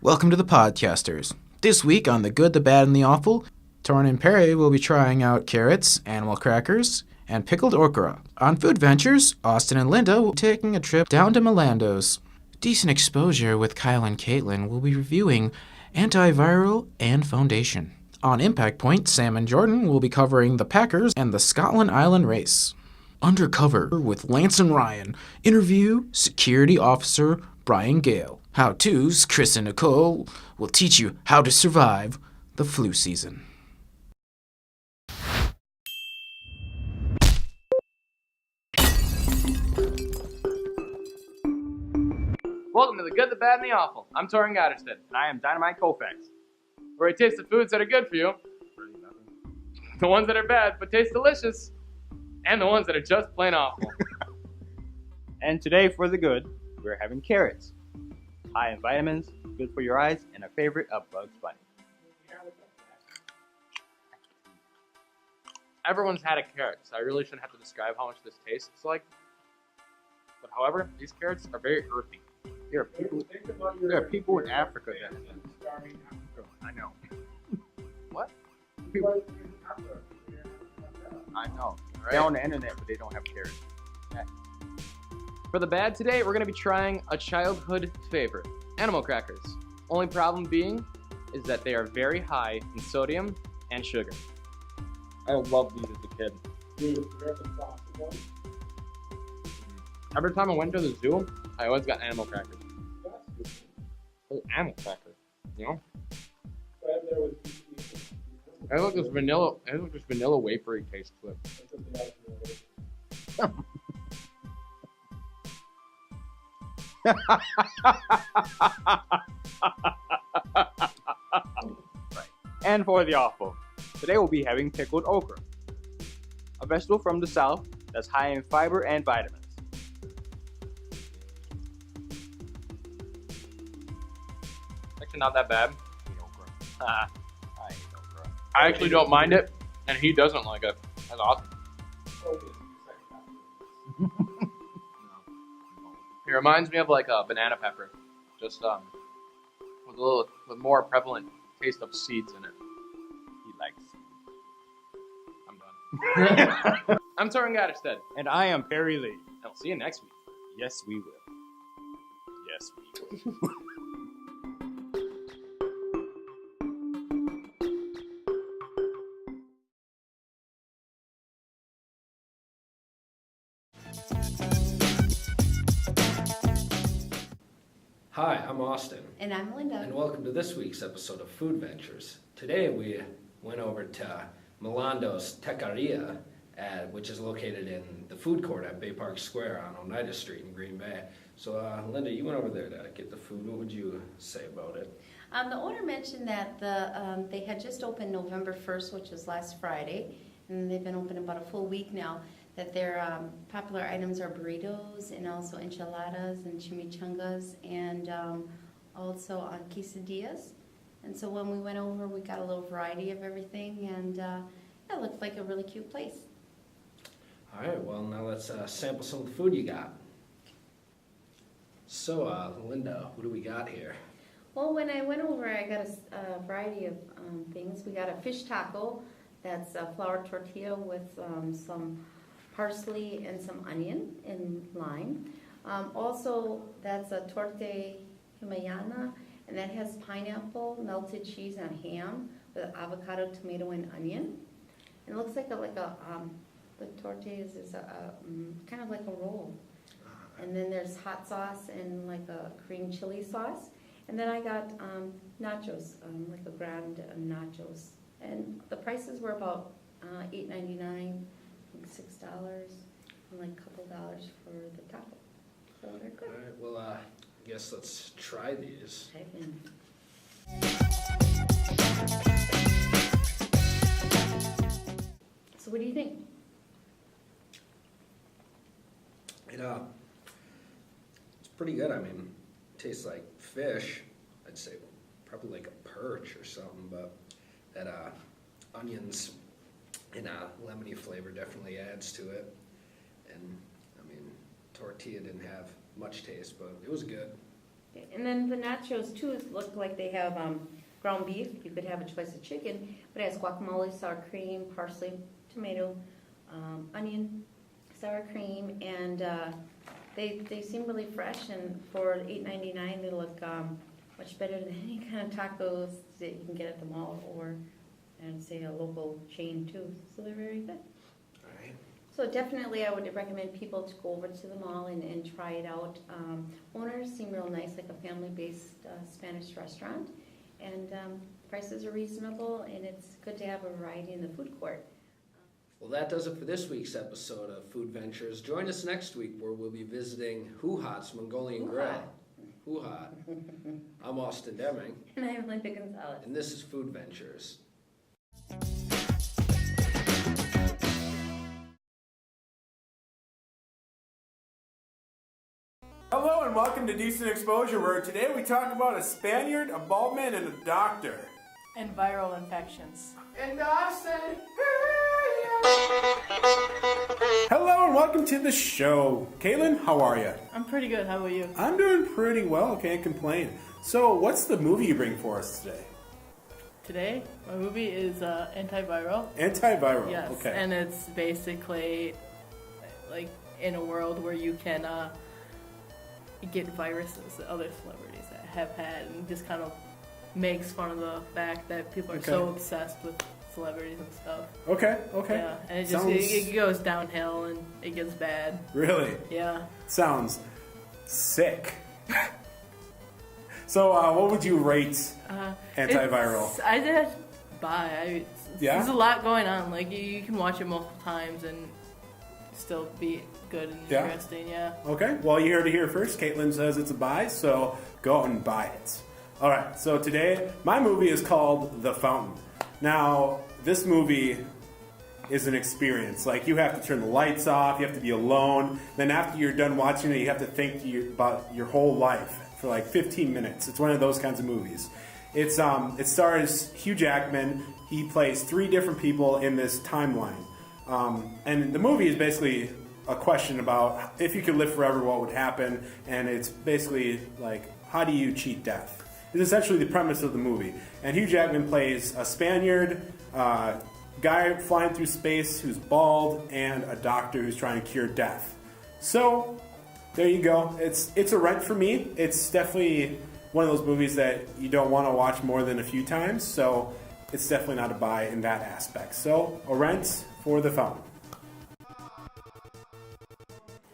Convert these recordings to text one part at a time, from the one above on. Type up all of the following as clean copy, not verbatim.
Welcome to the Podcasters. This week on The Good, the Bad, and the Awful, Torin and Perry will be trying out carrots, animal crackers, and pickled okra. On Food Ventures, Austin and Linda will be taking a trip down to Malando's. Decent Exposure with Kyle and Kaitlin will be reviewing Antiviral and Foundation. On Impact Point, Sam and Jordan will be covering the Packers and the Scotland Island race. Undercover with Lance and Ryan. Interview Security Officer Brian Gale. How-tos, Chris and Nicole will teach you how to survive the flu season. Welcome to The Good, the Bad, and the Awful. I'm Torin and And I am Dynamite Colfax. where we taste the foods that are good for you, the ones that are bad but taste delicious, and the ones that are just plain awful. And today for the good, we're having carrots. High in vitamins, good for your eyes, and a favorite of Bugs Bunny. Everyone's had a carrot, so I really shouldn't have to describe how much this tastes like. But however, these carrots are very earthy. There are people in Africa that I know. What? I know. Right. They're on the internet, but they don't have carrots. For the bad today, we're going to be trying a childhood favorite, animal crackers. Only problem being is that they are very high in sodium and sugar. I loved these as a kid. Every time I went to the zoo, I always got animal crackers. Animal crackers, you know? I like this vanilla. I like this vanilla wafery taste to it. And for the awful, today we'll be having pickled okra, a vegetable from the south that's high in fiber and vitamins. Actually, not that bad. I hate okra. I actually don't mind it, and he doesn't like it. That's awesome. It reminds me of like a banana pepper, just with more prevalent taste of seeds in it. He likes I'm done. I'm Torin Gatterstead, And I am Perry Lee. and we'll see you next week. Yes, we will. Yes, we will. Hi, I'm Austin, And I'm Linda. and welcome to this week's episode of Food Ventures. Today we went over to Malando's Terquerai, which is located in the food court at Bay Park Square on Oneida Street in Green Bay. So, Linda, you went over there to get the food. What would you say about it? The owner mentioned that they had just opened November 1st, which was last Friday, and they've been open about a full week now, that their popular items are burritos and also enchiladas and chimichangas and also quesadillas. And so when we went over, we got a little variety of everything, and it looked like a really cute place. All right, well, now let's sample some of the food you got. So, Linda, what do we got here? Well, when I went over, I got a variety of things. We got a fish taco that's a flour tortilla with some parsley and some onion and lime. Also, that's a torte himayana, and that has pineapple, melted cheese, and ham with avocado, tomato, and onion. And it looks like the torte is kind of like a roll. And then there's hot sauce and like a cream chili sauce. And then I got nachos, like a grand nachos. And the prices were about $8.99, $6, and like a couple dollars for the taco. So they're good. All right, well, I guess let's try these. Type in. So what do you think? It's pretty good. I mean, it tastes like fish. I'd say probably like a perch or something, but that onions and lemony flavor definitely adds to it. And I mean, tortilla didn't have much taste, but it was good. And then the nachos too look like they have ground beef. You could have a choice of chicken, but it has guacamole, sour cream, parsley, tomato, onion, sour cream, and they seem really fresh. And for $8.99, they look much better than any kind of tacos that you can get at the mall or, and say, a local chain too. So they're very good. So definitely I would recommend people to go over to the mall and try it out. Owners seem real nice, like a family-based Spanish restaurant. And prices are reasonable, and it's good to have a variety in the food court. Well, that does it for this week's episode of Food Ventures. Join us next week where we'll be visiting Hoo-Hat's Mongolian Grill. Hoo-Hat. I'm Austin Deming. And I'm Linda Gonzalez. And this is Food Ventures. Hello and welcome to Decent Exposure, where today we talk about a Spaniard, a bald man, and a doctor. And viral infections. And I say, hello and welcome to the show. Kaitlin, how are you? I'm pretty good. How about you? I'm doing pretty well, can't complain. So, what's the movie you bring for us today? Today, my movie is Antiviral. Antiviral, Yes, okay. and it's basically like in a world where you can get viruses that other celebrities have had, and just kind of makes fun of the fact that people are so obsessed with celebrities and stuff. Okay. Yeah, and it just it goes downhill and it gets bad. Really? Yeah. Sounds sick. So, what would you rate Antiviral? I did buy. Yeah? There's a lot going on. Like you can watch it multiple times and still be good and interesting. Yeah. Okay. Well, you heard it here first. Kaitlin says it's a buy, so go out and buy it. All right. So today, my movie is called The Fountain. Now, this movie is an experience. Like, you have to turn the lights off. You have to be alone. Then after you're done watching it, you have to think about your whole life for like 15 minutes. It's one of those kinds of movies. It stars Hugh Jackman. He plays 3 different people in this timeline. And the movie is basically a question about if you could live forever, what would happen? And it's basically like, how do you cheat death? It's essentially the premise of the movie. And Hugh Jackman plays a Spaniard, guy flying through space who's bald, and a doctor who's trying to cure death. So, there you go. It's a rent for me. It's definitely one of those movies that you don't want to watch more than a few times, so it's definitely not a buy in that aspect. So, a rent for The Fountain.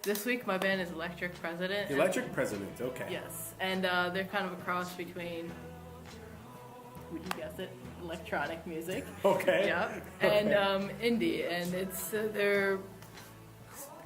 This week, my band is Electric President. Electric President, okay. Yes, and they're kind of a cross between, would you guess it, electronic music. Okay. Yep. And indie, and they're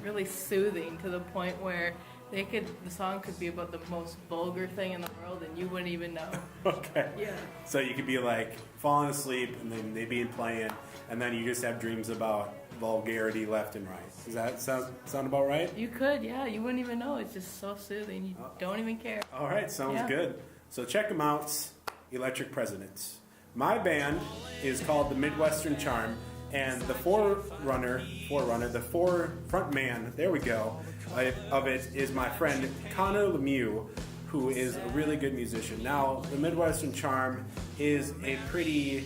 really soothing to the point where the song could be about the most vulgar thing in the world, and you wouldn't even know. Okay. Yeah. So you could be like falling asleep, and then they be playing, and then you just have dreams about vulgarity left and right. Does that sound about right? You could, yeah. You wouldn't even know. It's just so soothing. You don't even care. All right, sounds good. So check them out, Electric Presidents. My band is called the Midwestern Charm, and the the front man, there we go, of it is my friend Connor Lemieux, who is a really good musician. Now, the Midwestern Charm is a pretty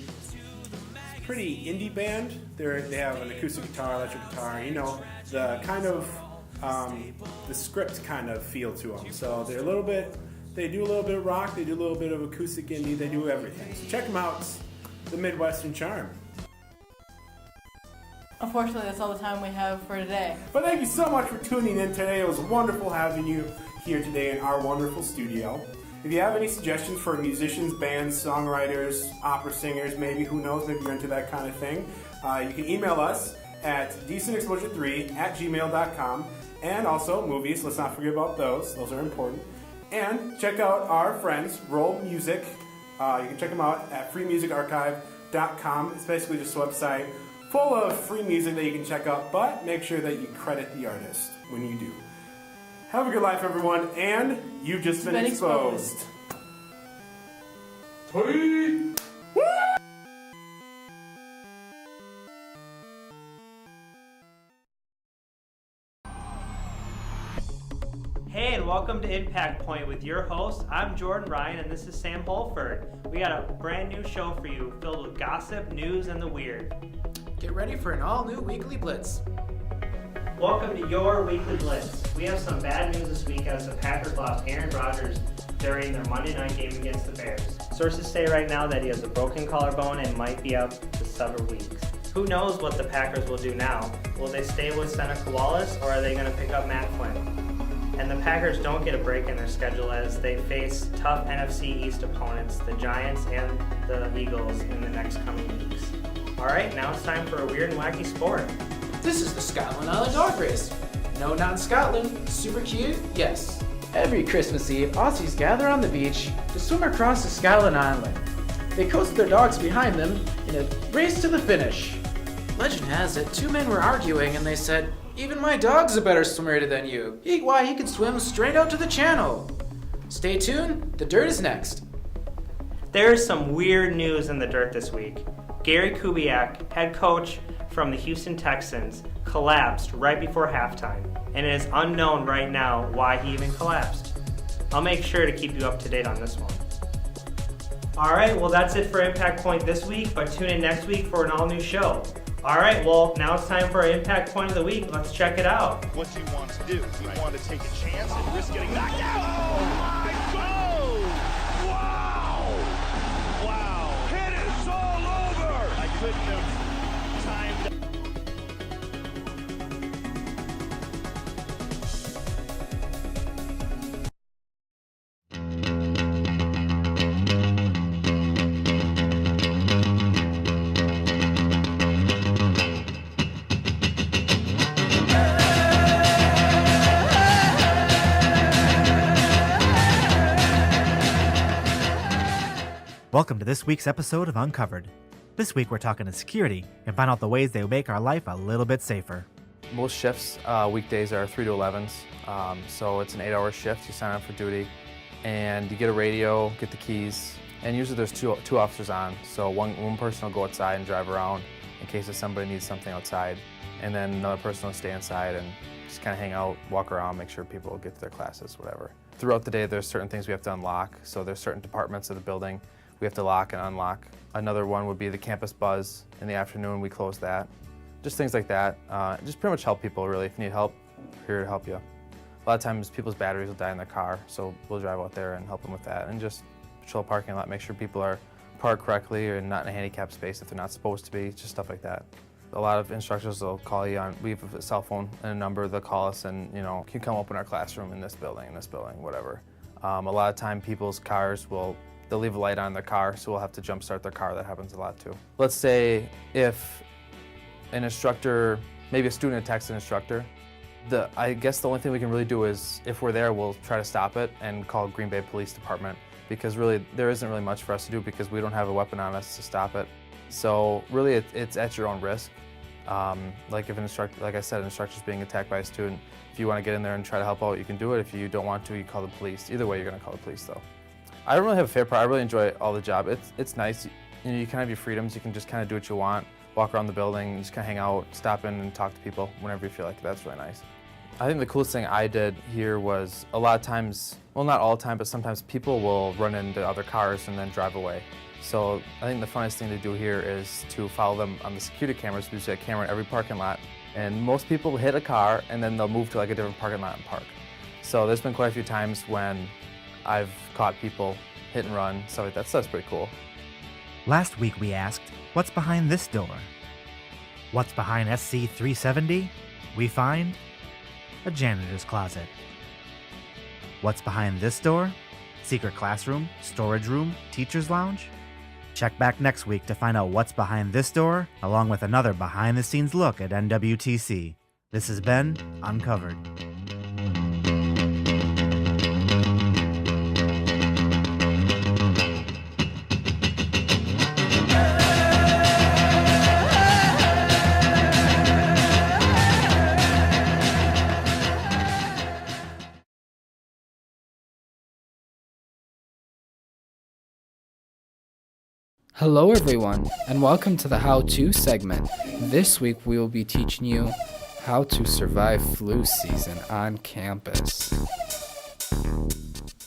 indie band. They have an acoustic guitar, electric guitar, the kind of the script kind of feel to them. So they do a little bit of rock, they do a little bit of acoustic indie, they do everything. So check them out, the Midwestern Charm. Unfortunately, that's all the time we have for today. But thank you so much for tuning in today. It was wonderful having you here today in our wonderful studio. If you have any suggestions for musicians, bands, songwriters, opera singers, maybe, who knows, maybe you're into that kind of thing, you can email us at decentexposure3@gmail.com. And also movies, let's not forget about those. Those are important. And check out our friends, Roll Music. You can check them out at freemusicarchive.com. It's basically just a website full of free music that you can check out, but make sure that you credit the artist when you do. Have a good life, everyone, and you've just been exposed. Hey, and welcome welcome to Impact Point with your host. I'm Jordan Ryan, and this is Sam Holford. We got a brand new show for you filled with gossip, news, and the weird. Get ready for an all-new Weekly Blitz. Welcome to your Weekly Blitz. We have some bad news this week as the Packers lost Aaron Rodgers during their Monday night game against the Bears. Sources say right now that he has a broken collarbone and might be out for several weeks. Who knows what the Packers will do now? Will they stay with Seneca Wallace, or are they going to pick up Matt Flynn? And the Packers don't get a break in their schedule as they face tough NFC East opponents, the Giants and the Eagles, in the next coming weeks. All right, now it's time for a weird and wacky sport. This is the Scotland Island Dog Race. No, not in Scotland. Super cute? Yes. Every Christmas Eve, Aussies gather on the beach to swim across the Scotland Island. They coast their dogs behind them in a race to the finish. Legend has it, two men were arguing and they said, "Even my dog's a better swimmer than you. Why, he can swim straight out to the channel." Stay tuned, the dirt is next. There's some weird news in the dirt this week. Gary Kubiak, head coach from the Houston Texans, collapsed right before halftime, and it is unknown right now why he even collapsed. I'll make sure to keep you up to date on this one. Alright, well that's it for Impact Point this week, but tune in next week for an all-new show. Alright, well now it's time for our Impact Point of the Week. Let's check it out. What do you want to do? You want to take a chance and risk getting knocked out? Oh my God! Wow! Wow! It is all over! I couldn't have timed. Welcome to this week's episode of Uncovered. This week we're talking to security and find out the ways they make our life a little bit safer. Most shifts, weekdays are 3 to 11s, so it's an 8-hour shift. You sign up for duty, and you get a radio, get the keys, and usually there's two officers on, so one person will go outside and drive around in case if somebody needs something outside, and then another person will stay inside and just kind of hang out, walk around, make sure people get to their classes, whatever. Throughout the day, there's certain things we have to unlock, so there's certain departments of the building we have to lock and unlock. Another one would be the campus buzz. In the afternoon, we close that. Just things like that. Just pretty much help people, really. If you need help, we're here to help you. A lot of times, people's batteries will die in their car, so we'll drive out there and help them with that. And just patrol the parking lot, make sure people are parked correctly or not in a handicapped space if they're not supposed to be, just stuff like that. A lot of instructors will call you on, we have a cell phone and a number, they'll call us and, you know, can you come open our classroom in this building, whatever. A lot of time, people's cars they'll leave a light on in their car, so we'll have to jump start their car. That happens a lot too. Let's say if an instructor, maybe a student attacks an instructor, I guess the only thing we can really do is, if we're there, we'll try to stop it and call Green Bay Police Department, because really there isn't really much for us to do because we don't have a weapon on us to stop it. So really it's at your own risk. Like if an instructor, like I said, an instructor's being attacked by a student, if you want to get in there and try to help out, you can do it. If you don't want to, you call the police. Either way, you're going to call the police though. I don't really have a favorite part. I really enjoy all the job. It's nice. You know, you can have your freedoms. You can just kind of do what you want, walk around the building, just kind of hang out, stop in and talk to people whenever you feel like it. That's really nice. I think the coolest thing I did here was a lot of times, well, not all the time, but sometimes people will run into other cars and then drive away. So I think the funniest thing to do here is to follow them on the security cameras. We just have a camera in every parking lot, and most people hit a car and then they'll move to like a different parking lot and park. So there's been quite a few times when I've caught people hit and run, stuff like that, so that's pretty cool. Last week we asked, what's behind this door? What's behind SC 370? We find a janitor's closet. What's behind this door? Secret classroom, storage room, teacher's lounge? Check back next week to find out what's behind this door, along with another behind-the-scenes look at NWTC. This has been Uncovered. Hello everyone, and welcome to the How-To segment. This week we will be teaching you how to survive flu season on campus.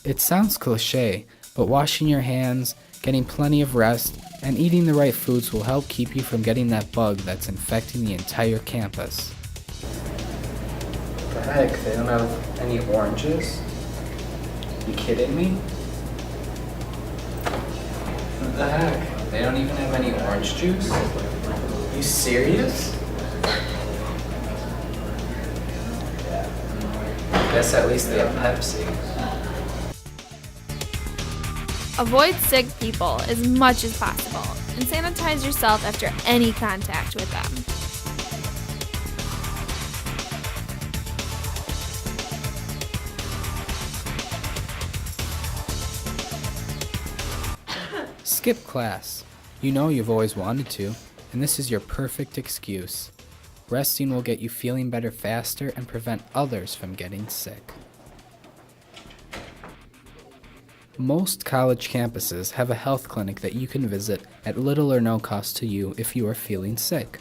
It sounds cliche, but washing your hands, getting plenty of rest, and eating the right foods will help keep you from getting that bug that's infecting the entire campus. What the heck? They don't have any oranges? You kidding me? What the heck? They don't even have any orange juice? You serious? Guess at least they have Pepsi. Avoid sick people as much as possible and sanitize yourself after any contact with them. Skip class. You know you've always wanted to, and this is your perfect excuse. Resting will get you feeling better faster and prevent others from getting sick. Most college campuses have a health clinic that you can visit at little or no cost to you if you are feeling sick.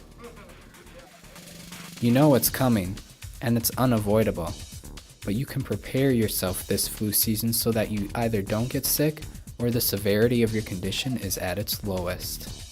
You know it's coming, and it's unavoidable, but you can prepare yourself this flu season so that you either don't get sick or the severity of your condition is at its lowest.